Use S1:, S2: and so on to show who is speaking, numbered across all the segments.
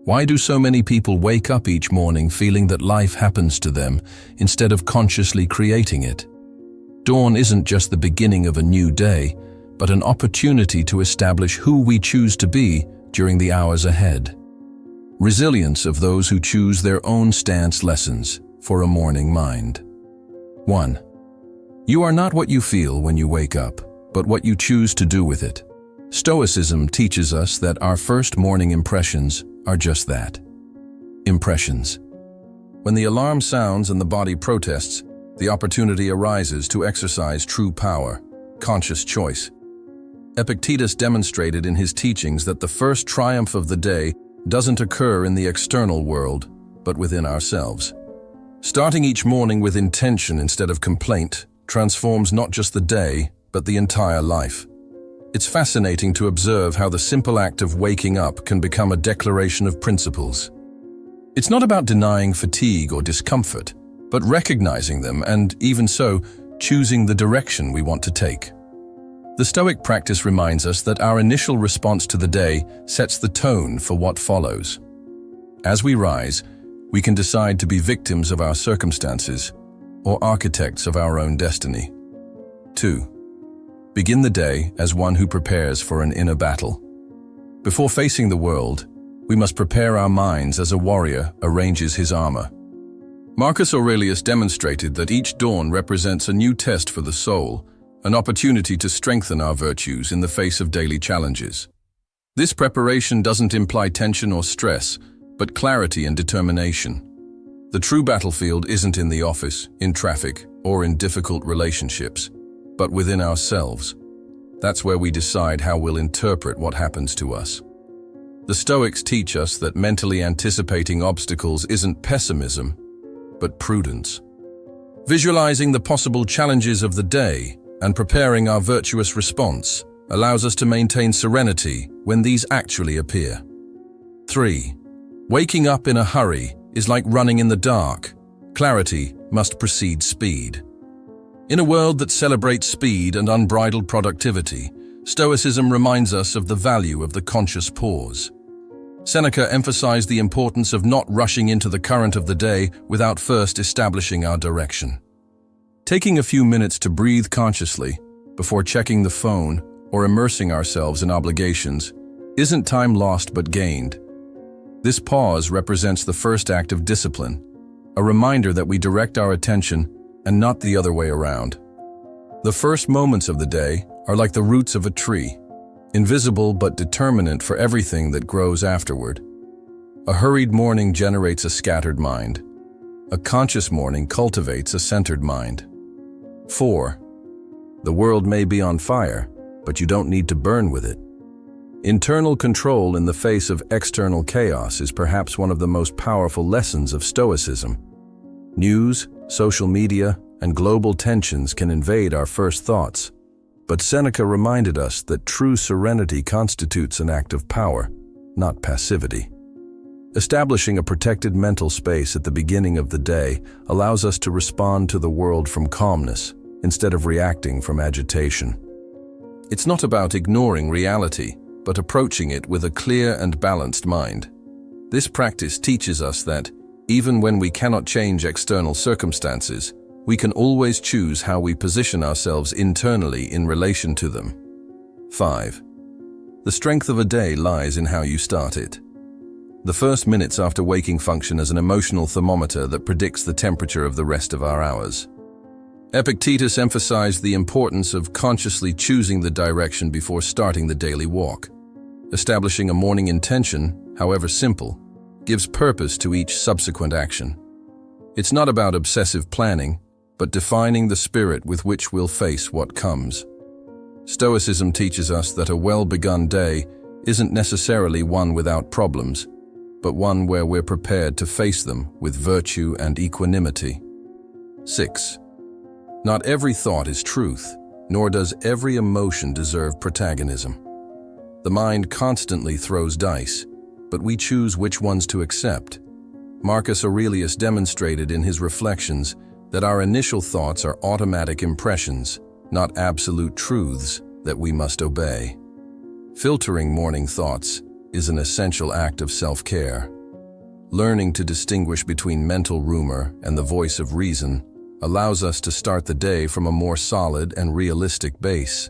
S1: Why do so many people wake up each morning feeling that life happens to them instead of consciously creating it? Dawn isn't just the beginning of a new day, but an opportunity to establish who we choose to be during the hours ahead. Resilience of those who choose their own stance. Lessons for a morning mind. 1. You are not what you feel when you wake up, but what you choose to do with it. Stoicism teaches us that our first morning impressions are just that. Impressions. When the alarm sounds and the body protests, the opportunity arises to exercise true power, conscious choice. Epictetus demonstrated in his teachings that the first triumph of the day doesn't occur in the external world, but within ourselves. Starting each morning with intention instead of complaint transforms not just the day, but the entire life. It's fascinating to observe how the simple act of waking up can become a declaration of principles. It's not about denying fatigue or discomfort, but recognizing them and, even so, choosing the direction we want to take. The Stoic practice reminds us that our initial response to the day sets the tone for what follows. As we rise, we can decide to be victims of our circumstances or architects of our own destiny. 2. Begin the day as one who prepares for an inner battle. Before facing the world, we must prepare our minds as a warrior arranges his armor. Marcus Aurelius demonstrated that each dawn represents a new test for the soul, an opportunity to strengthen our virtues in the face of daily challenges. This preparation doesn't imply tension or stress, but clarity and determination. The true battlefield isn't in the office, in traffic, or in difficult relationships, but within ourselves. That's where we decide how we'll interpret what happens to us. The Stoics teach us that mentally anticipating obstacles isn't pessimism, but prudence. Visualizing the possible challenges of the day and preparing our virtuous response allows us to maintain serenity when these actually appear. 3. Waking up in a hurry is like running in the dark. Clarity must precede speed. In a world that celebrates speed and unbridled productivity, Stoicism reminds us of the value of the conscious pause. Seneca emphasized the importance of not rushing into the current of the day without first establishing our direction. Taking a few minutes to breathe consciously before checking the phone or immersing ourselves in obligations isn't time lost but gained. This pause represents the first act of discipline, a reminder that we direct our attention and not the other way around. The first moments of the day are like the roots of a tree, invisible but determinant for everything that grows afterward. A hurried morning generates a scattered mind. A conscious morning cultivates a centered mind. 4. The world may be on fire, but you don't need to burn with it. Internal control in the face of external chaos is perhaps one of the most powerful lessons of Stoicism. News, social media, and global tensions can invade our first thoughts, but Seneca reminded us that true serenity constitutes an act of power, not passivity. Establishing a protected mental space at the beginning of the day allows us to respond to the world from calmness instead of reacting from agitation. It's not about ignoring reality, but approaching it with a clear and balanced mind. This practice teaches us that, even when we cannot change external circumstances, we can always choose how we position ourselves internally in relation to them. 5. The strength of a day lies in how you start it. The first minutes after waking function as an emotional thermometer that predicts the temperature of the rest of our hours. Epictetus emphasized the importance of consciously choosing the direction before starting the daily walk. Establishing a morning intention, however simple, gives purpose to each subsequent action. It's not about obsessive planning, but defining the spirit with which we'll face what comes. Stoicism teaches us that a well-begun day isn't necessarily one without problems, but one where we're prepared to face them with virtue and equanimity. 6. Not every thought is truth, nor does every emotion deserve protagonism. The mind constantly throws dice, but we choose which ones to accept. Marcus Aurelius demonstrated in his reflections that our initial thoughts are automatic impressions, not absolute truths that we must obey. Filtering morning thoughts is an essential act of self-care. Learning to distinguish between mental rumor and the voice of reason allows us to start the day from a more solid and realistic base.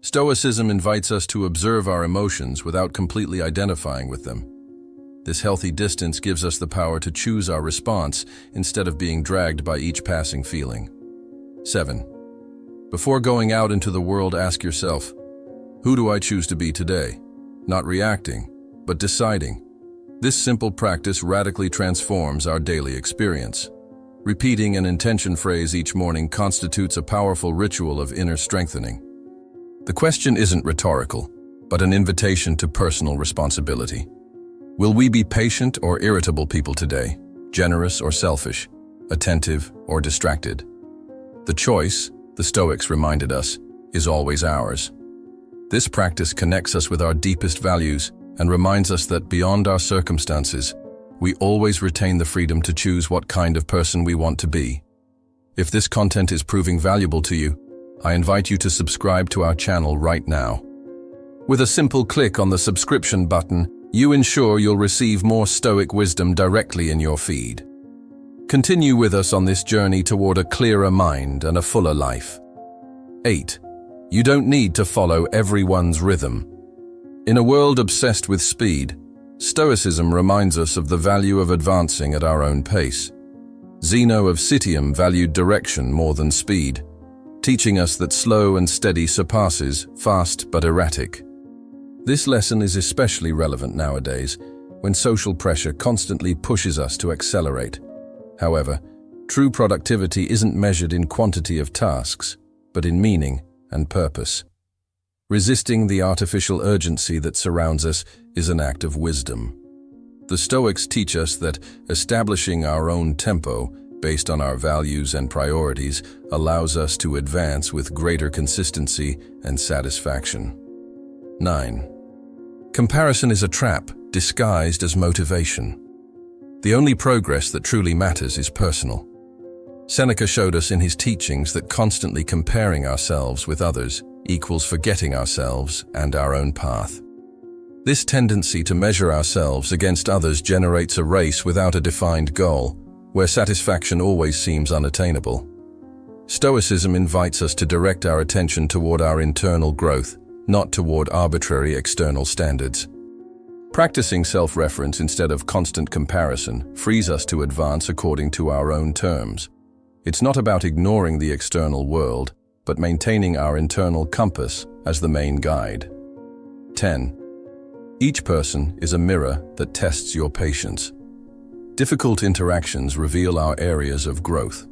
S1: Stoicism invites us to observe our emotions without completely identifying with them. This healthy distance gives us the power to choose our response instead of being dragged by each passing feeling. 7. Before going out into the world, ask yourself, who do I choose to be today? Not reacting, but deciding. This simple practice radically transforms our daily experience. Repeating an intention phrase each morning constitutes a powerful ritual of inner strengthening. The question isn't rhetorical, but an invitation to personal responsibility. Will we be patient or irritable people today, generous or selfish, attentive or distracted? The choice, the Stoics reminded us, is always ours. This practice connects us with our deepest values and reminds us that beyond our circumstances, we always retain the freedom to choose what kind of person we want to be. If this content is proving valuable to you, I invite you to subscribe to our channel right now. With a simple click on the subscription button, you ensure you'll receive more Stoic wisdom directly in your feed. Continue with us on this journey toward a clearer mind and a fuller life. 8. You don't need to follow everyone's rhythm. In a world obsessed with speed, Stoicism reminds us of the value of advancing at our own pace. Zeno of Citium valued direction more than speed, teaching us that slow and steady surpasses fast but erratic. This lesson is especially relevant nowadays, when social pressure constantly pushes us to accelerate. However, true productivity isn't measured in quantity of tasks, but in meaning and purpose. Resisting the artificial urgency that surrounds us is an act of wisdom. The Stoics teach us that establishing our own tempo based on our values and priorities allows us to advance with greater consistency and satisfaction. 9. Comparison is a trap disguised as motivation. The only progress that truly matters is personal. Seneca showed us in his teachings that constantly comparing ourselves with others equals forgetting ourselves and our own path. This tendency to measure ourselves against others generates a race without a defined goal, where satisfaction always seems unattainable. Stoicism invites us to direct our attention toward our internal growth, not toward arbitrary external standards. Practicing self-reference instead of constant comparison frees us to advance according to our own terms. It's not about ignoring the external world, but maintaining our internal compass as the main guide. 10. Each person is a mirror that tests your patience. Difficult interactions reveal our areas of growth.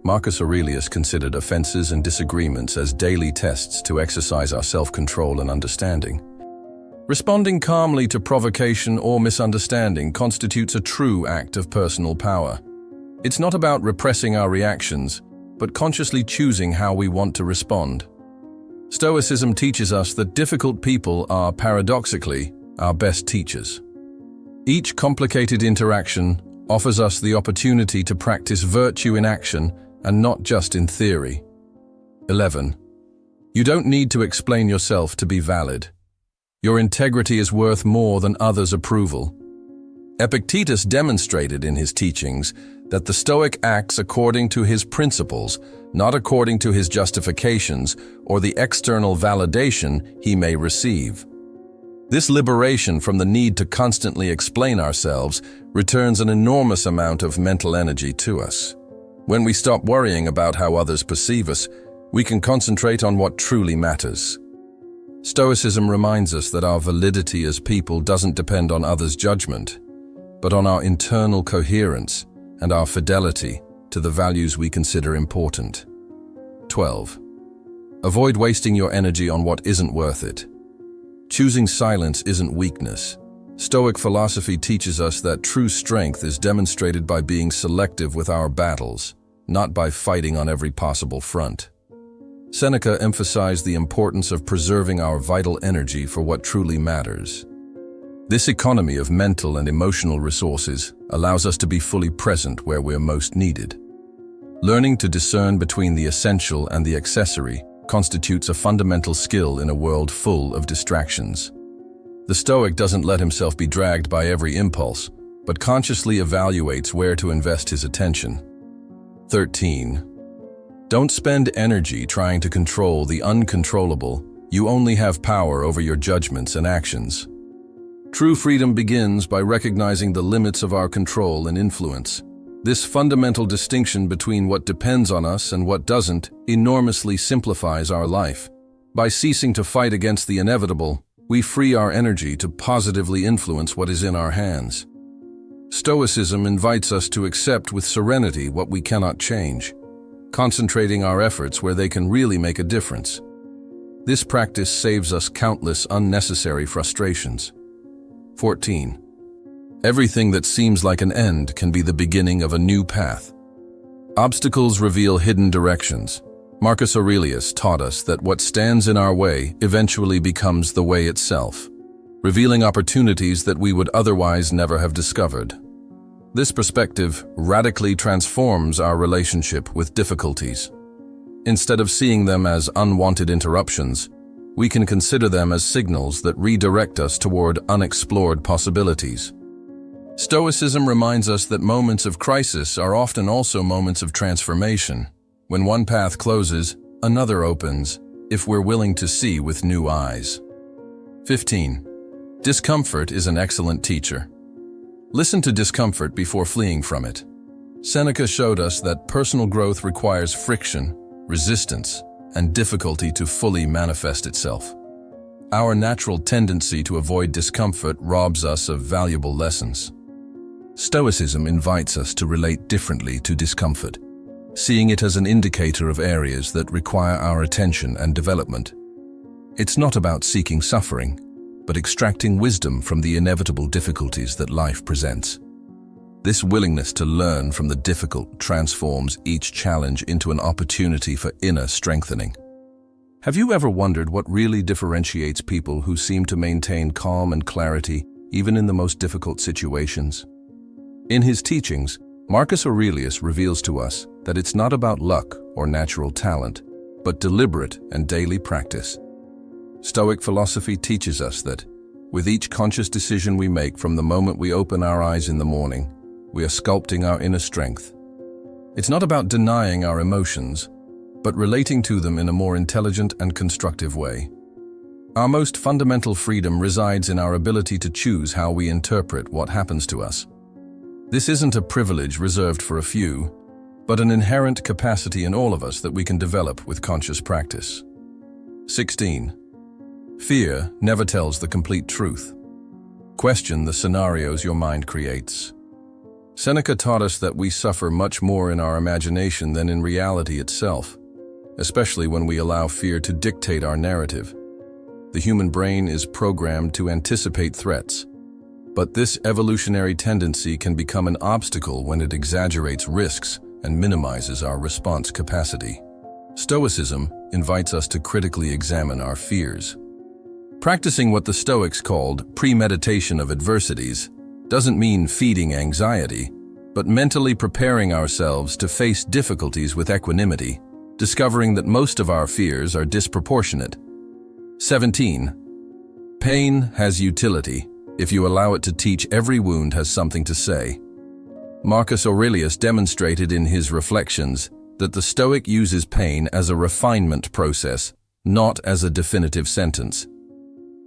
S1: Marcus Aurelius considered offenses and disagreements as daily tests to exercise our self-control and understanding. Responding calmly to provocation or misunderstanding constitutes a true act of personal power. It's not about repressing our reactions, but consciously choosing how we want to respond. Stoicism teaches us that difficult people are, paradoxically, our best teachers. Each complicated interaction offers us the opportunity to practice virtue in action and not just in theory. 11. You don't need to explain yourself to be valid. Your integrity is worth more than others' approval. Epictetus demonstrated in his teachings that the Stoic acts according to his principles, not according to his justifications or the external validation he may receive. This liberation from the need to constantly explain ourselves returns an enormous amount of mental energy to us. When we stop worrying about how others perceive us, we can concentrate on what truly matters. Stoicism reminds us that our validity as people doesn't depend on others' judgment, but on our internal coherence and our fidelity to the values we consider important. 12. Avoid wasting your energy on what isn't worth it. Choosing silence isn't weakness. Stoic philosophy teaches us that true strength is demonstrated by being selective with our battles, not by fighting on every possible front. Seneca emphasized the importance of preserving our vital energy for what truly matters. This economy of mental and emotional resources allows us to be fully present where we're most needed. Learning to discern between the essential and the accessory constitutes a fundamental skill in a world full of distractions. The Stoic doesn't let himself be dragged by every impulse, but consciously evaluates where to invest his attention. 13. Don't spend energy trying to control the uncontrollable. You only have power over your judgments and actions. True freedom begins by recognizing the limits of our control and influence. This fundamental distinction between what depends on us and what doesn't enormously simplifies our life. By ceasing to fight against the inevitable, we free our energy to positively influence what is in our hands. Stoicism invites us to accept with serenity what we cannot change, concentrating our efforts where they can really make a difference. This practice saves us countless unnecessary frustrations. 14. Everything that seems like an end can be the beginning of a new path. Obstacles reveal hidden directions. Marcus Aurelius taught us that what stands in our way eventually becomes the way itself, revealing opportunities that we would otherwise never have discovered. This perspective radically transforms our relationship with difficulties. Instead of seeing them as unwanted interruptions, we can consider them as signals that redirect us toward unexplored possibilities. Stoicism reminds us that moments of crisis are often also moments of transformation. When one path closes, another opens, if we're willing to see with new eyes. 15. Discomfort is an excellent teacher. Listen to discomfort before fleeing from it. Seneca showed us that personal growth requires friction, resistance, and difficulty to fully manifest itself. Our natural tendency to avoid discomfort robs us of valuable lessons. Stoicism invites us to relate differently to discomfort, seeing it as an indicator of areas that require our attention and development. It's not about seeking suffering, but extracting wisdom from the inevitable difficulties that life presents. This willingness to learn from the difficult transforms each challenge into an opportunity for inner strengthening. Have you ever wondered what really differentiates people who seem to maintain calm and clarity even in the most difficult situations? In his teachings, Marcus Aurelius reveals to us that it's not about luck or natural talent, but deliberate and daily practice. Stoic philosophy teaches us that, with each conscious decision we make from the moment we open our eyes in the morning, we are sculpting our inner strength. It's not about denying our emotions, but relating to them in a more intelligent and constructive way. Our most fundamental freedom resides in our ability to choose how we interpret what happens to us. This isn't a privilege reserved for a few, but an inherent capacity in all of us that we can develop with conscious practice. 16. Fear never tells the complete truth. Question the scenarios your mind creates. Seneca taught us that we suffer much more in our imagination than in reality itself, especially when we allow fear to dictate our narrative. The human brain is programmed to anticipate threats, but this evolutionary tendency can become an obstacle when it exaggerates risks and minimizes our response capacity. Stoicism invites us to critically examine our fears. Practicing what the Stoics called premeditation of adversities doesn't mean feeding anxiety, but mentally preparing ourselves to face difficulties with equanimity, discovering that most of our fears are disproportionate. 17. Pain has utility. If you allow it to teach, every wound has something to say. Marcus Aurelius demonstrated in his Reflections that the Stoic uses pain as a refinement process, not as a definitive sentence.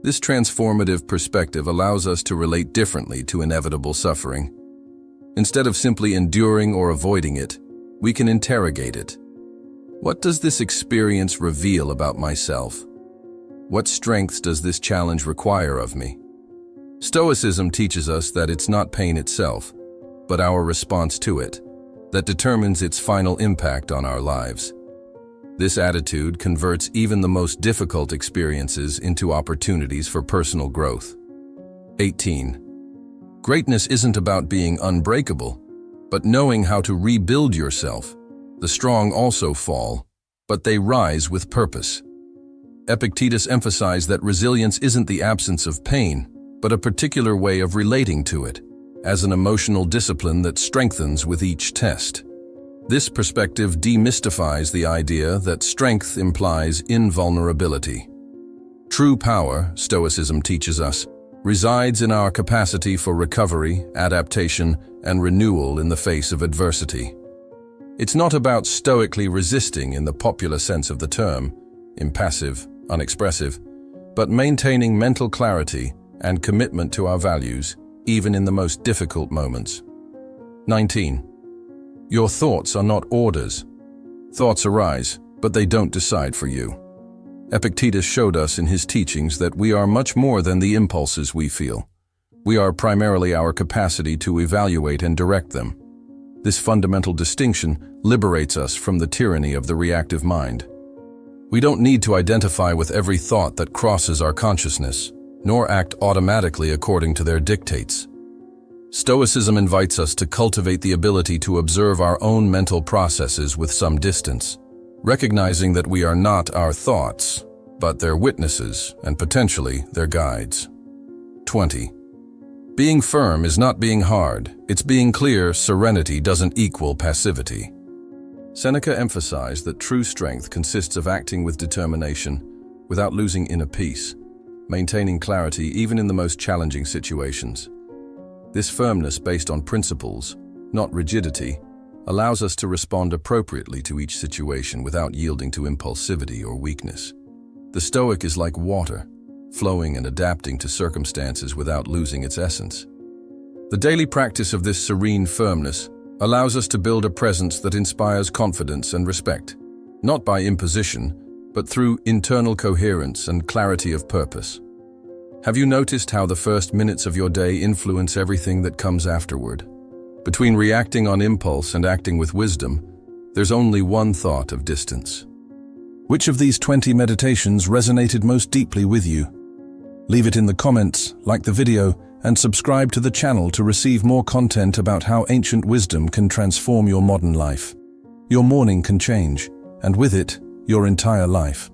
S1: This transformative perspective allows us to relate differently to inevitable suffering. Instead of simply enduring or avoiding it, we can interrogate it. What does this experience reveal about myself? What strengths does this challenge require of me? Stoicism teaches us that it's not pain itself, but our response to it, that determines its final impact on our lives. This attitude converts even the most difficult experiences into opportunities for personal growth. 18. Greatness isn't about being unbreakable, but knowing how to rebuild yourself. The strong also fall, but they rise with purpose. Epictetus emphasized that resilience isn't the absence of pain, but a particular way of relating to it, as an emotional discipline that strengthens with each test. This perspective demystifies the idea that strength implies invulnerability. True power, Stoicism teaches us, resides in our capacity for recovery, adaptation, and renewal in the face of adversity. It's not about stoically resisting in the popular sense of the term, impassive, unexpressive, but maintaining mental clarity and commitment to our values, even in the most difficult moments. 19. Your thoughts are not orders. Thoughts arise, but they don't decide for you. Epictetus showed us in his teachings that we are much more than the impulses we feel. We are primarily our capacity to evaluate and direct them. This fundamental distinction liberates us from the tyranny of the reactive mind. We don't need to identify with every thought that crosses our consciousness, nor act automatically according to their dictates. Stoicism invites us to cultivate the ability to observe our own mental processes with some distance, recognizing that we are not our thoughts, but their witnesses and potentially their guides. 20. Being firm is not being hard, it's being clear. Serenity doesn't equal passivity. Seneca emphasized that true strength consists of acting with determination, without losing inner peace, maintaining clarity even in the most challenging situations. This firmness based on principles, not rigidity, allows us to respond appropriately to each situation without yielding to impulsivity or weakness. The Stoic is like water, flowing and adapting to circumstances without losing its essence. The daily practice of this serene firmness allows us to build a presence that inspires confidence and respect, not by imposition, but through internal coherence and clarity of purpose. Have you noticed how the first minutes of your day influence everything that comes afterward? Between reacting on impulse and acting with wisdom, there's only one thought of distance. Which of these 20 meditations resonated most deeply with you? Leave it in the comments, like the video, and subscribe to the channel to receive more content about how ancient wisdom can transform your modern life. Your morning can change, and with it, your entire life.